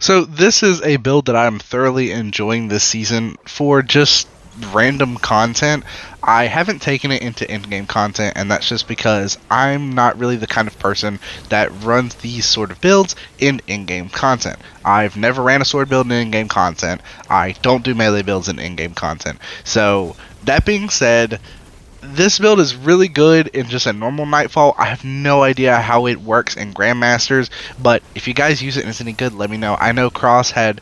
So this is a build that I'm thoroughly enjoying this season for just random content. I haven't taken it into in-game content, and that's just because I'm not really the kind of person that runs these sort of builds in in-game content. I've never ran a sword build in in-game content. I don't do melee builds in in-game content. So that being said, this build is really good in just a normal Nightfall. I have no idea how it works in Grandmasters, but if you guys use it and it's any good, let me know. I know Cross had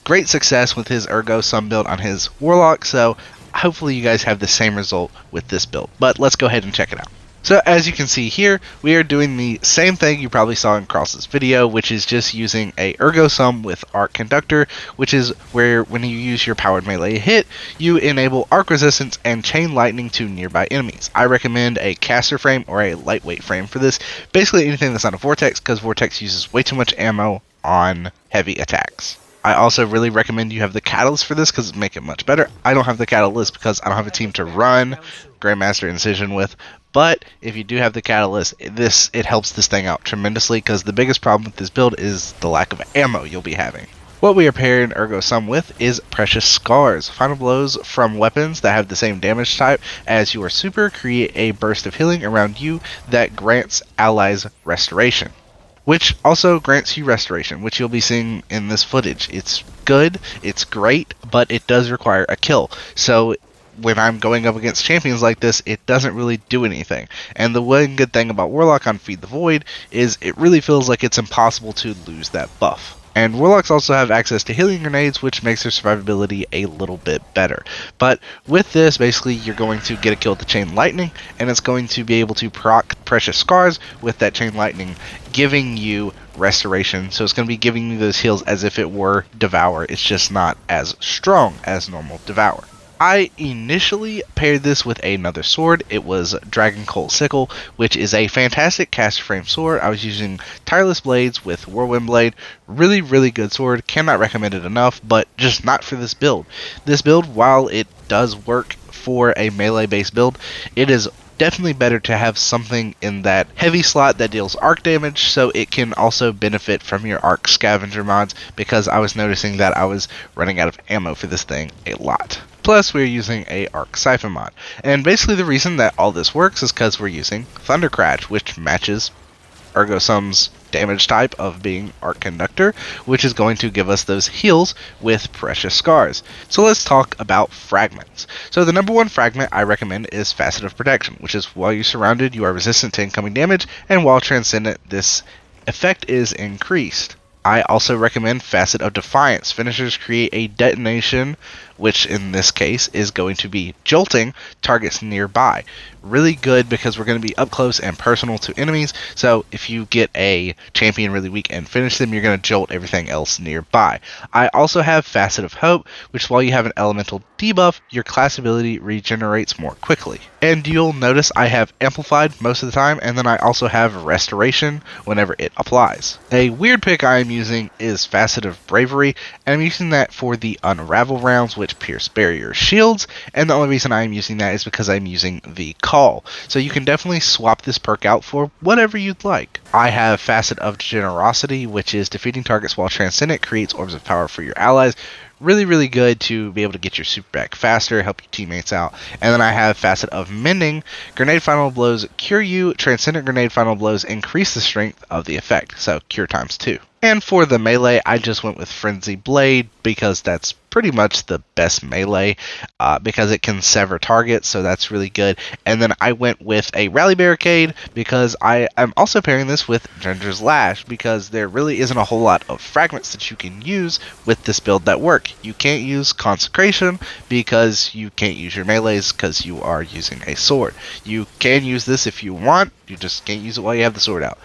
great success with his Ergo Sum build on his Warlock, so hopefully you guys have the same result with this build. But let's go ahead and check it out. So as you can see here, we are doing the same thing you probably saw in Cross's video, which is just using a Ergo Sum with Arc Conductor, which is where when you use your powered melee hit, you enable arc resistance and chain lightning to nearby enemies. I recommend a caster frame or a lightweight frame for this. Basically anything that's not a Vortex, because Vortex uses way too much ammo on heavy attacks. I also really recommend you have the Catalyst for this because it make it much better. I don't have the Catalyst because I don't have a team to run Grandmaster Incision with, but if you do have the Catalyst, it helps this thing out tremendously because the biggest problem with this build is the lack of ammo you'll be having. What we are pairing Ergo Sum with is Precious Scars. Final blows from weapons that have the same damage type as your super create a burst of healing around you that grants allies restoration, which also grants you restoration, which you'll be seeing in this footage. It's good, it's great, but it does require a kill. So when I'm going up against champions like this, it doesn't really do anything. And the one good thing about Warlock on Feed the Void is it really feels like it's impossible to lose that buff. And Warlocks also have access to healing grenades, which makes their survivability a little bit better. But with this, basically, you're going to get a kill with the Chain Lightning, and it's going to be able to proc Precious Scars with that Chain Lightning, giving you restoration. So it's going to be giving you those heals as if it were Devour. It's just not as strong as normal Devour. I initially paired this with another sword. It was Dragon Colt Sickle, which is a fantastic caster frame sword. I was using Tireless Blades with Whirlwind Blade. Really, really good sword. Cannot recommend it enough, but just not for this build. This build, while it does work for a melee-based build, it is definitely better to have something in that heavy slot that deals arc damage, so it can also benefit from your arc scavenger mods, because I was noticing that I was running out of ammo for this thing a lot. Plus, we're using a arc siphon mod. And basically the reason that all this works is because we're using Thundercratch, which matches Ergo Sum's damage type of being Arc Conductor, which is going to give us those heals with Precious Scars. So let's talk about fragments. So the number one fragment I recommend is Facet of Protection, which is while you're surrounded, you are resistant to incoming damage, and while transcendent, this effect is increased. I also recommend Facet of Defiance. Finishers create a detonation, which in this case is going to be jolting targets nearby. Really good because we're going to be up close and personal to enemies, so if you get a champion really weak and finish them, you're going to jolt everything else nearby. I also have Facet of Hope, which while you have an elemental debuff, your class ability regenerates more quickly. And you'll notice I have Amplified most of the time, and then I also have Restoration whenever it applies. A weird pick I am using is Facet of Bravery, and I'm using that for the Unravel rounds, which pierce barrier shields, and the only reason I'm using that is because I'm using the Call. So you can definitely swap this perk out for whatever you'd like. I have Facet of Generosity, which is defeating targets while transcendent creates orbs of power for your allies. Really, really good to be able to get your super back faster, help your teammates out. And then I have Facet of Mending. Grenade Final Blows cure you. Transcendent Grenade Final Blows increase the strength of the effect, so cure times 2. And for the melee, I just went with Frenzy Blade because that's pretty much the best melee because it can sever targets, so that's really good. And then I went with a Rally Barricade because I am also pairing this with Ginger's Lash because there really isn't a whole lot of fragments that you can use with this build that work. You can't use Consecration because you can't use your melees because you are using a sword. You can use this if you want, you just can't use it while you have the sword out.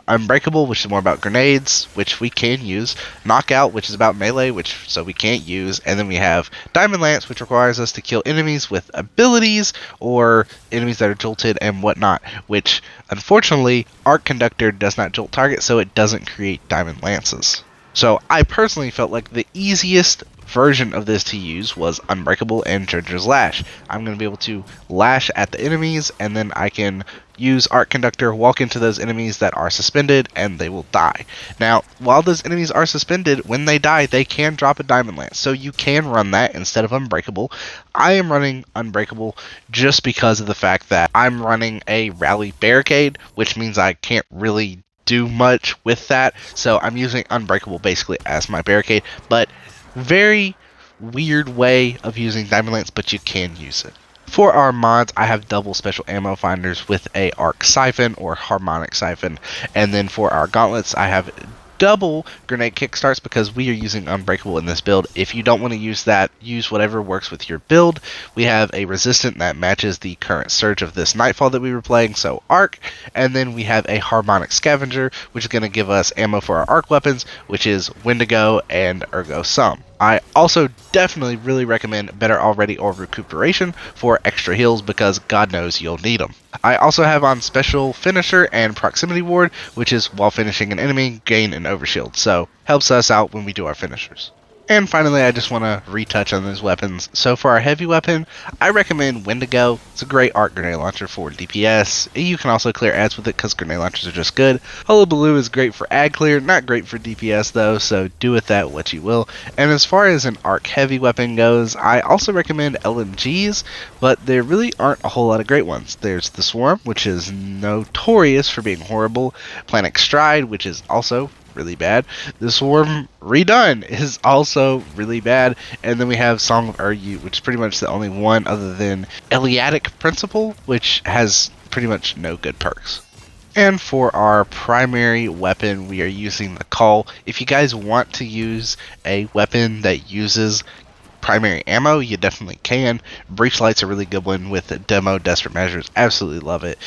Unbreakable, which is more about grenades, which we can use. Knockout, which is about melee, which so we can't use. And then we have Diamond Lance, which requires us to kill enemies with abilities or enemies that are jolted and whatnot, which unfortunately Arc Conductor does not jolt targets, so it doesn't create Diamond Lances. So I personally felt like the easiest version of this to use was Unbreakable and Judge's Lash. I'm going to be able to lash at the enemies, and then I can use Arc Conductor, walk into those enemies that are suspended, and they will die. Now, while those enemies are suspended, when they die, they can drop a Diamond Lance, so you can run that instead of Unbreakable. I am running Unbreakable just because of the fact that I'm running a Rally Barricade, which means I can't really do much with that, so I'm using Unbreakable basically as my barricade, but very weird way of using Diamond Lance, but you can use it. For our mods, I have double special ammo finders with a arc siphon or harmonic siphon, and then for our gauntlets, I have double grenade kickstarts because we are using Unbreakable in this build. If you don't want to use that, use whatever works with your build. We have a resistant that matches the current surge of this Nightfall that we were playing, so arc, and then we have a harmonic scavenger, which is going to give us ammo for our arc weapons, which is Wendigo and Ergo Sum. I also definitely really recommend Better Already or Recuperation for extra heals because God knows you'll need them. I also have on Special Finisher and Proximity Ward, which is while finishing an enemy, gain an overshield, so helps us out when we do our finishers. And finally, I just want to retouch on those weapons. So for our heavy weapon, I recommend Wendigo. It's a great arc grenade launcher for DPS. You can also clear ads with it because grenade launchers are just good. Hullabaloo is great for ad clear, not great for DPS though, so do with that what you will. And as far as an arc heavy weapon goes, I also recommend LMGs, but there really aren't a whole lot of great ones. There's the Swarm, which is notorious for being horrible. Planic Stride, which is also really bad. The Swarm Redone is also really bad. And then we have Song of Ergo, which is pretty much the only one other than Eliatic Principle, which has pretty much no good perks. And for our primary weapon, we are using the Call. If you guys want to use a weapon that uses primary ammo, you definitely can. Breach Light's a really good one with Demo, Desperate Measures, absolutely love it.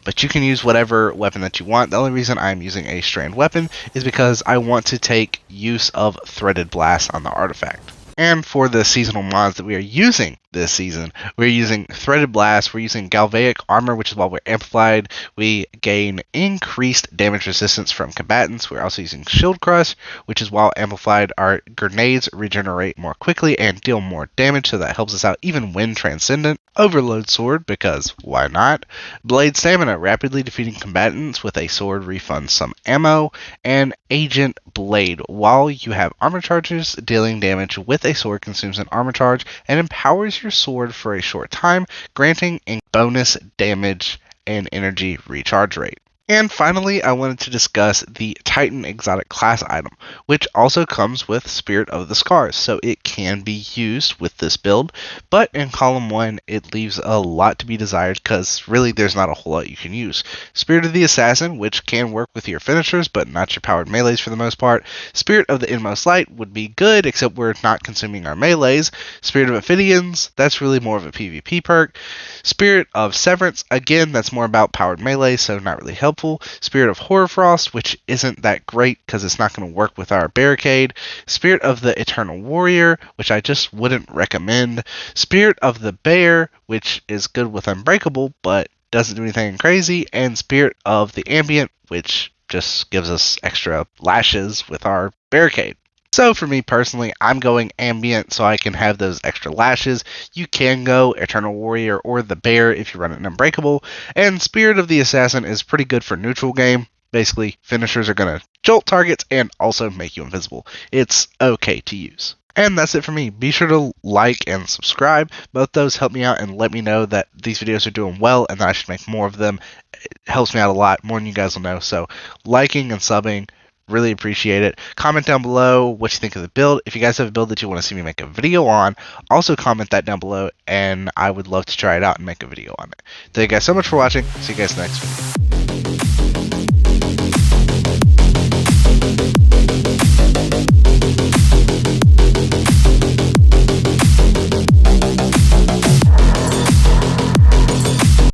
But you can use whatever weapon that you want. The only reason I'm using a strand weapon is because I want to take use of Threaded Blast on the artifact. And for the seasonal mods that we are using this season, we're using Threaded Blast, we're using Galvaic Armor, which is while we're amplified, we gain increased damage resistance from combatants. We're also using Shield Crush, which is while amplified, our grenades regenerate more quickly and deal more damage, so that helps us out even when Transcendent. Overload Sword, because why not? Blade Stamina, rapidly defeating combatants with a sword refunds some ammo. And Agent Blade, while you have armor charges, dealing damage with a sword consumes an armor charge and empowers your sword for a short time, granting a bonus damage and energy recharge rate. And finally, I wanted to discuss the Titan exotic class item, which also comes with Spirit of the Scars, so it can be used with this build, but in column 1 it leaves a lot to be desired because really there's not a whole lot you can use. Spirit of the Assassin, which can work with your finishers but not your powered melees for the most part. Spirit of the Inmost Light would be good, except we're not consuming our melees. Spirit of Ophidians, that's really more of a PvP perk. Spirit of Severance, again, that's more about powered melee, so not really helpful. Spirit of Hoarfrost, which isn't that great because it's not going to work with our barricade. Spirit of the Eternal Warrior, which I just wouldn't recommend. Spirit of the Bear, which is good with Unbreakable, but doesn't do anything crazy. And Spirit of the Ambient, which just gives us extra lashes with our barricade. So for me personally, I'm going Ambient so I can have those extra lashes. You can go Eternal Warrior or the Bear if you run it Unbreakable. And Spirit of the Assassin is pretty good for neutral game. Basically, finishers are going to jolt targets and also make you invisible. It's okay to use. And that's it for me. Be sure to like and subscribe. Both those help me out and let me know that these videos are doing well and that I should make more of them. It helps me out a lot, more than you guys will know. So liking and subbing, really appreciate it. Comment down below what you think of the build. If you guys have a build that you want to see me make a video on, also comment that down below and I would love to try it out and make a video on it. Thank you guys so much for watching. See you guys next video.